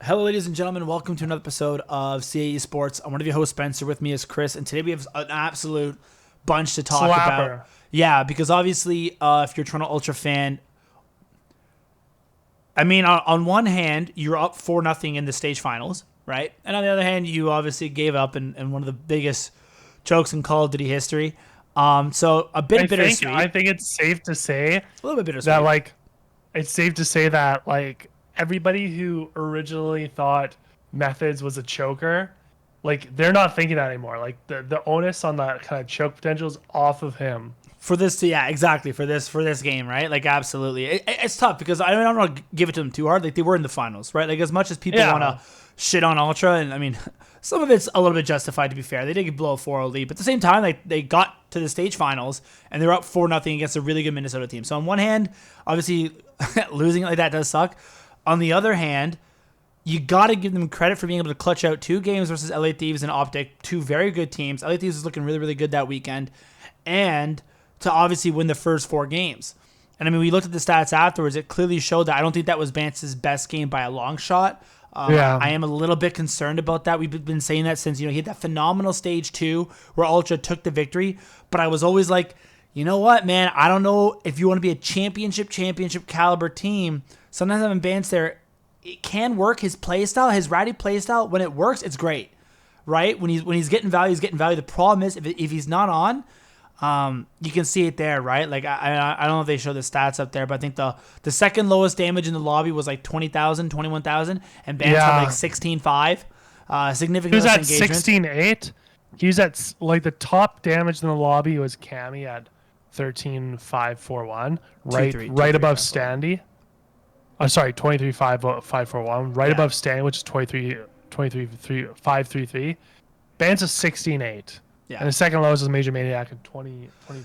Hello, ladies and gentlemen. Welcome to another episode of CAE Sports. I'm one of your hosts, Spencer. With me is Chris, and today we have an absolute bunch to talk about. Yeah, because obviously, if you're a Toronto Ultra fan, I mean, on one hand, you're up 4-0 in the stage finals, right? And on the other hand, you obviously gave up in one of the biggest chokes in Call of Duty history. So a bit bittersweet. I think it's safe to say a little bit bittersweet. that it's safe to say that everybody who originally thought Methods was a choker, they're not thinking that anymore. The onus on that kind of choke potential is off of him. For this, yeah, exactly. For this game, right? Absolutely. It's tough because I don't want to give it to them too hard. They were in the finals, right? As much as people want to shit on Ultra, and I mean, some of it's a little bit justified, to be fair. They did blow a 4-0 lead, but at the same time, they got to the stage finals and they're up 4-0 against a really good Minnesota team. So on one hand, obviously, losing it like that does suck. On the other hand, you got to give them credit for being able to clutch out 2 games versus LA Thieves and Optic, 2 very good teams. LA Thieves is looking really, really good that weekend, and to obviously win the first 4 games. And I mean, we looked at the stats afterwards. It clearly showed that I don't think that was Bance's best game by a long shot. I am a little bit concerned about that. We've been saying that since, he had that phenomenal stage 2 where Ultra took the victory. But I was always like, you know what, man? I don't know if you want to be a championship caliber team. Sometimes having Bance there, it can work. His playstyle, his ratty playstyle, when it works, it's great, right? When he's getting value, he's getting value. The problem is if he's not on, you can see it there, right? I don't know if they show the stats up there, but I think the second lowest damage in the lobby was 20,000, 21,000, and Bance had 16.5. Significant. He was at engagement. 16.8. He was at the top damage in the lobby was Cammy at 13.541, right above Standy. I'm sorry, 23.541, right above Standy, which is 23.533. Bance is 16.8. Yeah. And the second lowest is Major Maniac at 25.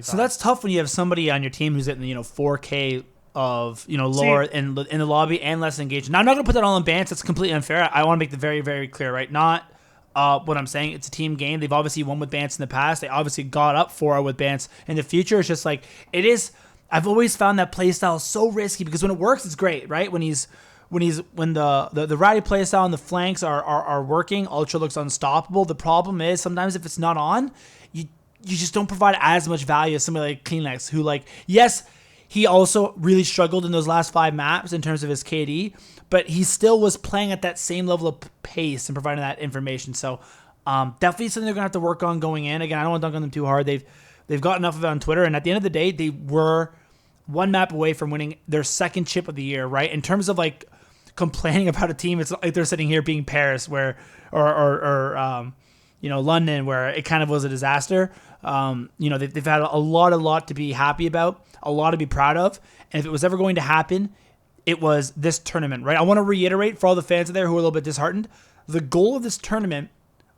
So that's tough when you have somebody on your team who's at 4K of lower in the lobby and less engaged. Now I'm not gonna put that all on Bance. That's completely unfair. I want to make that very, very clear, right? Not what I'm saying. It's a team game. They've obviously won with Bance in the past. They obviously got up 4 with Bance in the future. It's just it is. I've always found that play style so risky because when it works, it's great, right? When the ratty play style and the flanks are working, Ultra looks unstoppable. The problem is sometimes if it's not on, you just don't provide as much value as somebody like Kleenex, who yes, he also really struggled in those last 5 maps in terms of his KD, but he still was playing at that same level of pace and providing that information. So definitely something they're gonna have to work on going in. Again, I don't want to dunk on them too hard. They've got enough of it on Twitter, and at the end of the day, they were 1 map away from winning their second chip of the year, right? In terms of complaining about a team, it's like they're sitting here being Paris, or London, where it kind of was a disaster. They've had a lot to be happy about, a lot to be proud of, and if it was ever going to happen, it was this tournament, right? I want to reiterate for all the fans out there who are a little bit disheartened, the goal of this tournament,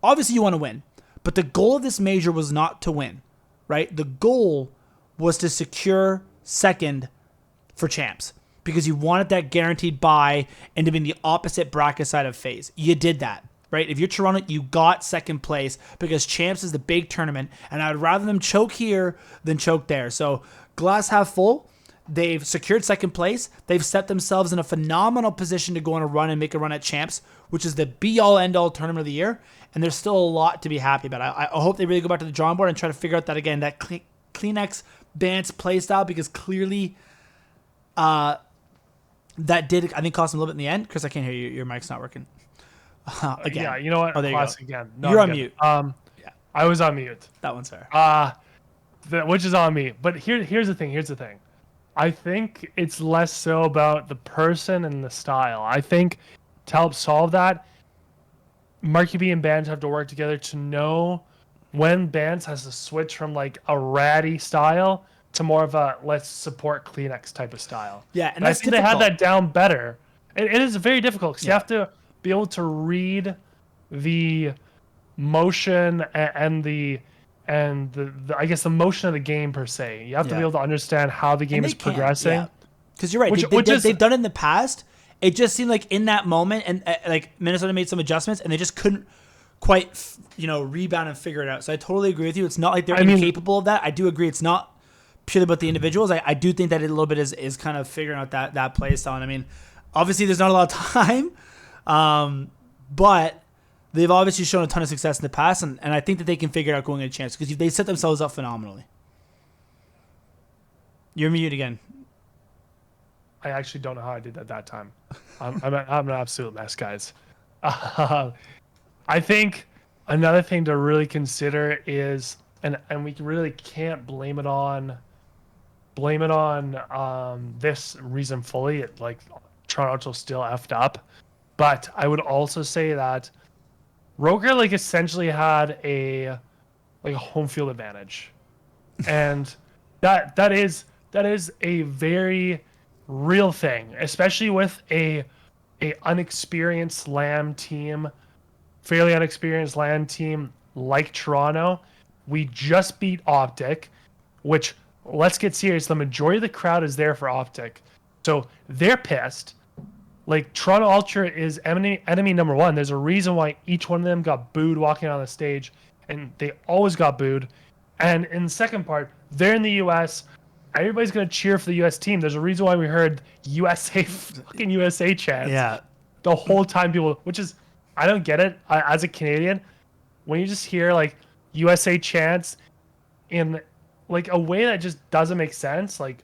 obviously you want to win, but the goal of this major was not to win. Right? The goal was to secure second for champs because you wanted that guaranteed bye and to be in the opposite bracket side of FaZe. You did that, right? If you're Toronto, you got second place because champs is the big tournament, and I would rather them choke here than choke there. So glass half full. They've secured second place. They've set themselves in a phenomenal position to go on a run and make a run at champs, which is the be-all, end-all tournament of the year. And there's still a lot to be happy about. I hope they really go back to the drawing board and try to figure out that Kleenex Bance playstyle, because clearly that did, I think, cost them a little bit in the end. Chris, I can't hear you. Your mic's not working. Again. Yeah, you know what? Oh, there you go. Again. No, you're on mute. Yeah. I was on mute. That one's fair. Which is on me. But here's the thing. I think it's less so about the person and the style. I think to help solve that, Marky B and Bance have to work together to know when Bance has to switch from a ratty style to more of a let's support Kleenex type of style. Yeah, and I think they had that down better. It is very difficult because you have to be able to read the motion and the I guess the motion of the game per se. You have to be able to understand how the game is progressing. Because you're right. They've done it in the past. It just seemed like in that moment, and Minnesota made some adjustments, and they just couldn't quite, rebound and figure it out. So I totally agree with you. It's not like they're incapable of that. I do agree. It's not purely about the individuals. I do think that it a little bit is kind of figuring out that play style. And I mean, obviously there's not a lot of time. But they've obviously shown a ton of success in the past, and I think that they can figure it out going into champs because they set themselves up phenomenally. You're mute again. I actually don't know how I did that time. I'm an absolute mess, guys. I think another thing to really consider is, and we really can't blame it on this reason fully. Like Toronto still effed up, but I would also say that Roker like essentially had a home field advantage, and that is a very real thing, especially with a unexperienced LAN team, fairly unexperienced LAN team like Toronto. We just beat Optic, which, let's get serious, the majority of the crowd is there for Optic. So they're pissed. Like, Toronto Ultra is enemy number one. There's a reason why each one of them got booed walking on the stage, and they always got booed. And in the second part, they're in the US. Everybody's going to cheer for the US team. There's a reason why we heard fucking USA chants. Yeah. The whole time people, which is, I don't get it. As a Canadian, when you just hear like USA chants in like a way that just doesn't make sense, like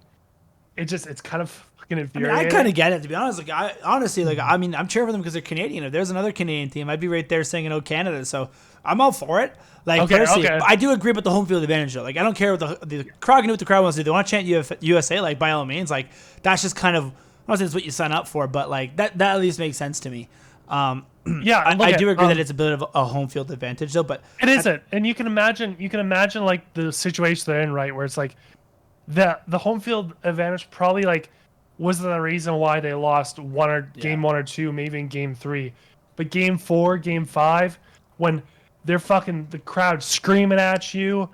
it's kind of fucking infuriating. I kind of get it, to be honest. Like, I'm cheering for them because they're Canadian. If there's another Canadian team, I'd be right there singing "Oh Canada." So I'm all for it. Like, personally, okay. I do agree with the home field advantage though. Like, I don't care what the crowd can do what the crowd wants to do. They want to chant USA, like, by all means. Like, that's just kind of, I don't say it's what you sign up for, but like that at least makes sense to me. Yeah, I do agree that it's a bit of a home field advantage though, but it isn't. And you can imagine like the situation they're in, right, where it's like the home field advantage probably like wasn't the reason why they lost game 1 or 2, maybe in game 3, but game 4, game 5, when they're fucking the crowd screaming at you,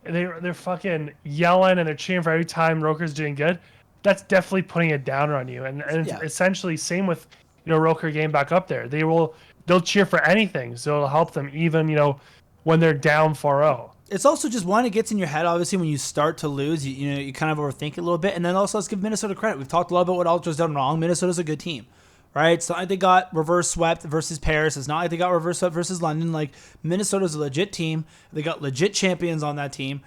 they're fucking yelling and they're cheering for every time Roker's doing good. That's definitely putting a downer on you, and it's essentially same with Roker getting back up there. They'll cheer for anything, so it'll help them even when they're down 4-0. It's also just one, it gets in your head, obviously, when you start to lose, you kind of overthink it a little bit. And then also, let's give Minnesota credit. We've talked a lot about what Ultra's done wrong. Minnesota's a good team, right? It's not like they got reverse swept versus Paris. It's not like they got reverse swept versus London. Like, Minnesota's a legit team. They got legit champions on that team.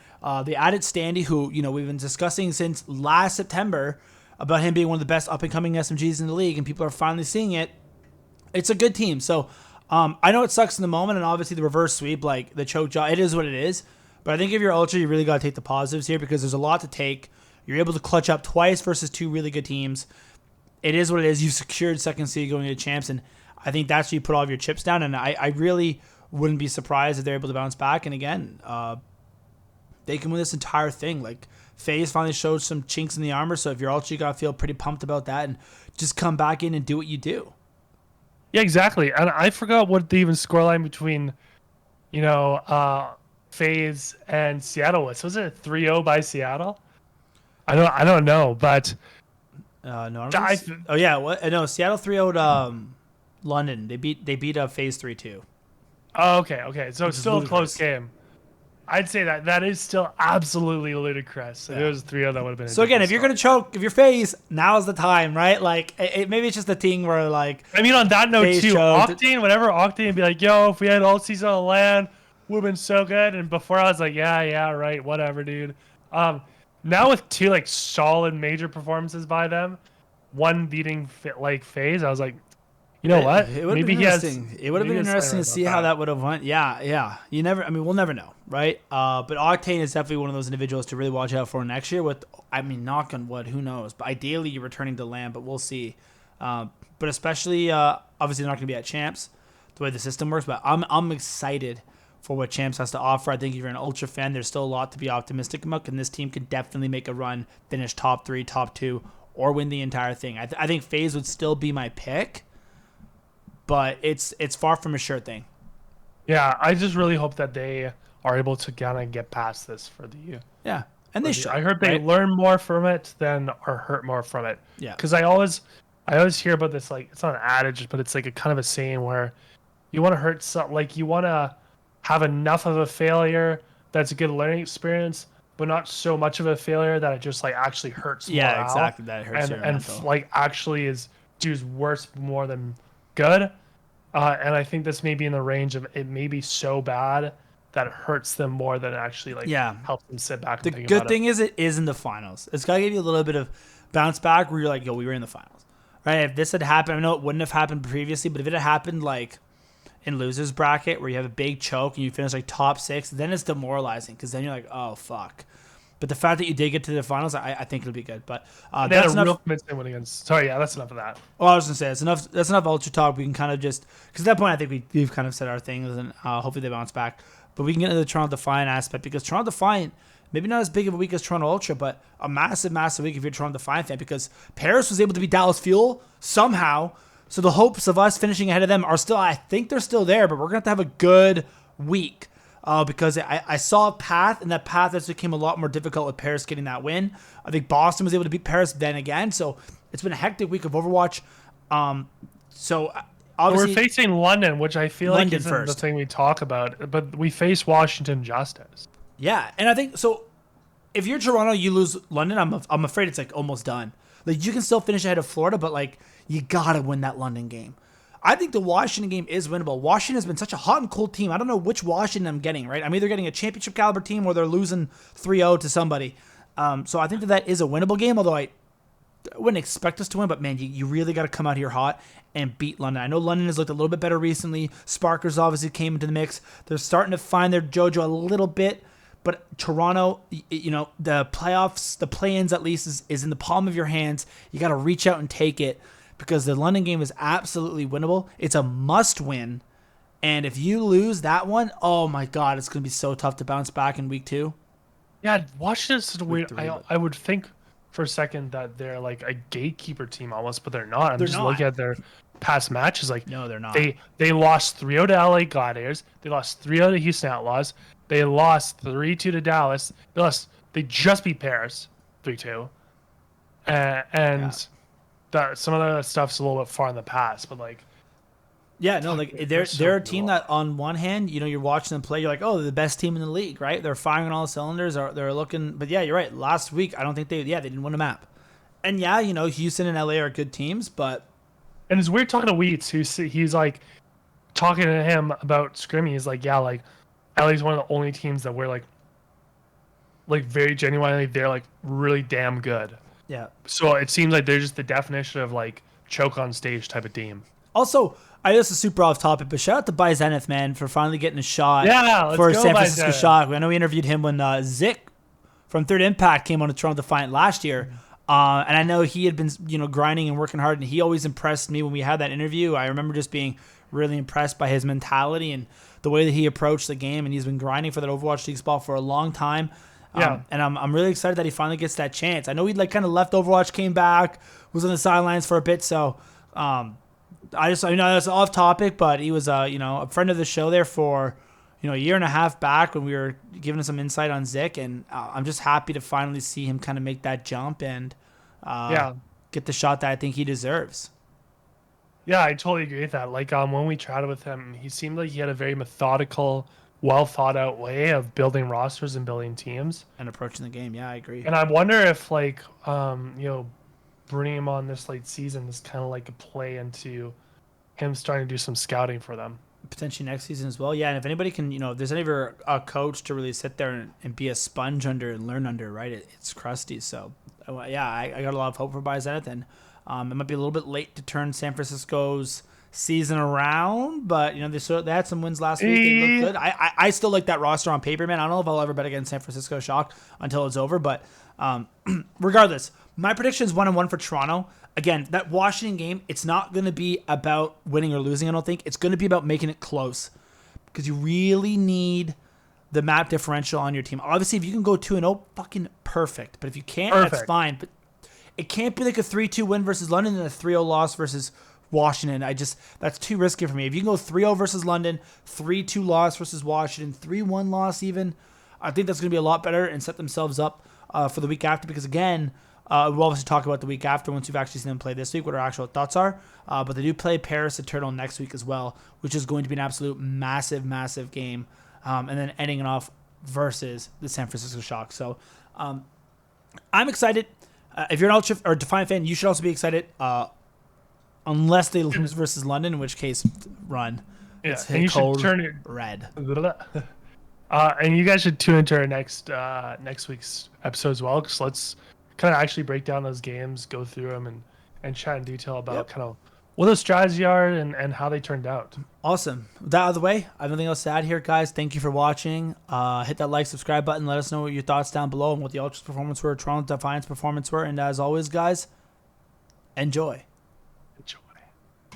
They added Standy, who, we've been discussing since last September about him being one of the best up-and-coming SMGs in the league, and people are finally seeing it. It's a good team. So, I know it sucks in the moment, and obviously the reverse sweep, like the choke job, it is what it is. But I think if you're Ultra, you really got to take the positives here because there's a lot to take. You're able to clutch up twice versus 2 really good teams. It is what it is. You've secured second seed going into champs, and I think that's where you put all of your chips down. And I really wouldn't be surprised if they're able to bounce back. And again, they can win this entire thing. Like, FaZe finally showed some chinks in the armor, so if you're Ultra, you got to feel pretty pumped about that and just come back in and do what you do. Yeah, exactly. And I forgot what the even scoreline between, FaZe and Seattle was. Was it 3-0 by Seattle? I don't know, but no. No, Seattle 3-0'd London. They beat FaZe 3-2. Oh, okay. So it's still a close game. I'd say that is still absolutely ludicrous. If it was 3-0, that would have been. So again, if you're gonna choke, if you're FaZe, now's the time, right? Like, maybe it's just a thing where, like. I mean, on that note too, Octane. Whenever Octane would be like, "Yo, if we had all season on land, would have been so good." And before I was like, "Yeah, right, whatever, dude." Now with 2 like solid major performances by them, one beating FaZe, I was like, you know what? It would have been interesting. It would have been interesting to see how that would have went. Yeah. We'll never know, right? But Octane is definitely one of those individuals to really watch out for next year. Knock on wood, who knows? But ideally, you're returning to land, but we'll see. But especially, obviously, they're not going to be at champs the way the system works. But I'm excited for what champs has to offer. I think if you're an Ultra fan, there's still a lot to be optimistic about, and this team could definitely make a run, finish top 3, top 2, or win the entire thing. I think FaZe would still be my pick. But it's far from a sure thing. Yeah, I just really hope that they are able to kind of get past this for the year. Yeah, and they should. I heard they learn more from it than are hurt more from it. Yeah. Because I always hear about this, like, it's not an adage, but it's like a kind of a saying where you want to hurt something, like you want to have enough of a failure that's a good learning experience, but not so much of a failure that it just like actually hurts. Yeah, exactly. That hurts and like actually does worse more than good. And I think this may be in the range of it may be so bad that it hurts them more than it actually like Yeah. helps them sit back The and think good about thing is it is in the finals. It's got to give you a little bit of bounce back where you're like, yo, we were in the finals. Right? If this had happened, I know it wouldn't have happened previously, but if it had happened like in losers bracket where you have a big choke and you finish like top 6, then it's demoralizing because then you're like, oh, fuck. But the fact that you did get to the finals, I think it'll be good. But They had that's a enough. real convincing win against. Sorry, yeah, that's enough of that. Well, I was gonna say that's enough. That's enough ultra talk. We can kind of just because at that point I think we've kind of said our things and hopefully they bounce back. But we can get into the Toronto Defiant aspect because Toronto Defiant maybe not as big of a week as Toronto Ultra, but a massive, massive week if you're a Toronto Defiant fan because Paris was able to beat Dallas Fuel somehow. So the hopes of us finishing ahead of them are still, I think they're still there, but we're gonna have to have a good week. Because I saw a path, and that path has became a lot more difficult with Paris getting that win. I think Boston was able to beat Paris then again, so it's been a hectic week of Overwatch. So obviously We're facing London, which I feel London like isn't first. the thing we talk about, but we face Washington Justice. yeah, and I think so. If you're Toronto, you lose London. I'm afraid it's like almost done. Like you can still finish ahead of Florida, but like you gotta win that London game. I think the Washington game is winnable. Washington has been such a hot and cold team. I don't know which Washington I'm getting, right? I'm either getting a championship caliber team or they're losing 3-0 to somebody. So I think that is a winnable game, although I wouldn't expect us to win. But, man, you really got to come out here hot and beat London. I know London has looked a little bit better recently. Sparkers obviously came into the mix. They're starting to find their JoJo a little bit. But Toronto, the playoffs, the play-ins at least is in the palm of your hands. You got to reach out and take it. Because the London game is absolutely winnable. It's a must win. And if you lose that one, oh my God, it's going to be so tough to bounce back in week 2. Yeah, Washington's such a weird. Three, I would think for a second that they're like a gatekeeper team almost, but they're not. I'm They're just not. looking at their past matches. Like No, they're not. They lost 3-0 to LA Gladiators. They lost 3-0 to Houston Outlaws. They lost 3-2 to Dallas. They just beat Paris 3-2. And that some of the stuff's a little bit far in the past, but like Yeah, no, like they're a team that on one hand, you're watching them play, you're like, oh, they're the best team in the league, right? They're firing on all cylinders. They're looking, but yeah, you're right. Last week, I don't think they didn't win a map. And yeah, Houston and LA are good teams, but and it's weird talking to Wheats, he's like talking to him about Scrimmy. He's like, yeah, like LA's one of the only teams that we're like very genuinely, they're like really damn good. yeah. So it seems like they're just the definition of like choke on stage type of team. Also, I know this is super off topic, but shout out to BOUCNE, man, for finally getting a shot Let's for go, San Francisco BOUCNE. Shock. I know we interviewed him when Zick from Third Impact came on the Toronto Defiant last year. And I know he had been, grinding and working hard, and he always impressed me when we had that interview. I remember just being really impressed by his mentality and the way that he approached the game, and he's been grinding for that Overwatch League spot for a long time. And I'm really excited that he finally gets that chance. I know he'd kind of left Overwatch, came back, was on the sidelines for a bit, so that's off topic, but he was a friend of the show there for a year and a half back when we were giving him some insight on Zick, and I'm just happy to finally see him kind of make that jump and get the shot that I think he deserves. Yeah, I totally agree with that. Like when we chatted with him, he seemed like he had a very methodical, well thought out way of building rosters and building teams And approaching the game, yeah, I agree. And I wonder if bringing him on this late season is kind of like a play into him starting to do some scouting for them. Potentially next season as well. Yeah, and if anybody can, if there's ever a coach to really sit there and be a sponge under and learn under, right, it's Krusty. So, yeah, I got a lot of hope for BOUCNE, and it might be a little bit late to turn San Francisco's season around, but, they had some wins last week. They look good. I still like that roster on paper, man. I don't know if I'll ever bet against San Francisco Shock until it's over, but regardless, my prediction is 1-1 for Toronto. Again, that Washington game, it's not going to be about winning or losing, I don't think. It's going to be about making it close because you really need the map differential on your team. Obviously, if you can go 2-0, fucking perfect. But if you can't, that's fine. But it can't be like a 3-2 win versus London and a 3-0 loss versus Washington. That's too risky for me. If you can go 3-0 versus London, 3-2 loss versus Washington, 3-1 loss even, I think that's going to be a lot better and set themselves up for the week after because, again, we'll obviously talk about the week after once we've actually seen them play this week, what our actual thoughts are. But they do play Paris Eternal next week as well, which is going to be an absolute massive, massive game. And then ending it off versus the San Francisco Shock. So I'm excited. If you're an Ultra or Defiant fan, you should also be excited. unless they lose versus London, in which case run. Yeah, It's and you should turn it red. And you guys should tune into our next week's episode as well, because let's kind of actually break down those games, go through them, and chat in detail about kind of what those strategies are and how they turned out. Awesome. With that out of the way, I have nothing else to add here, guys. Thank you for watching. Hit that like, subscribe button. Let us know what your thoughts down below and what the Ultras performance were, Toronto Defiant's performance were. And as always, guys, enjoy.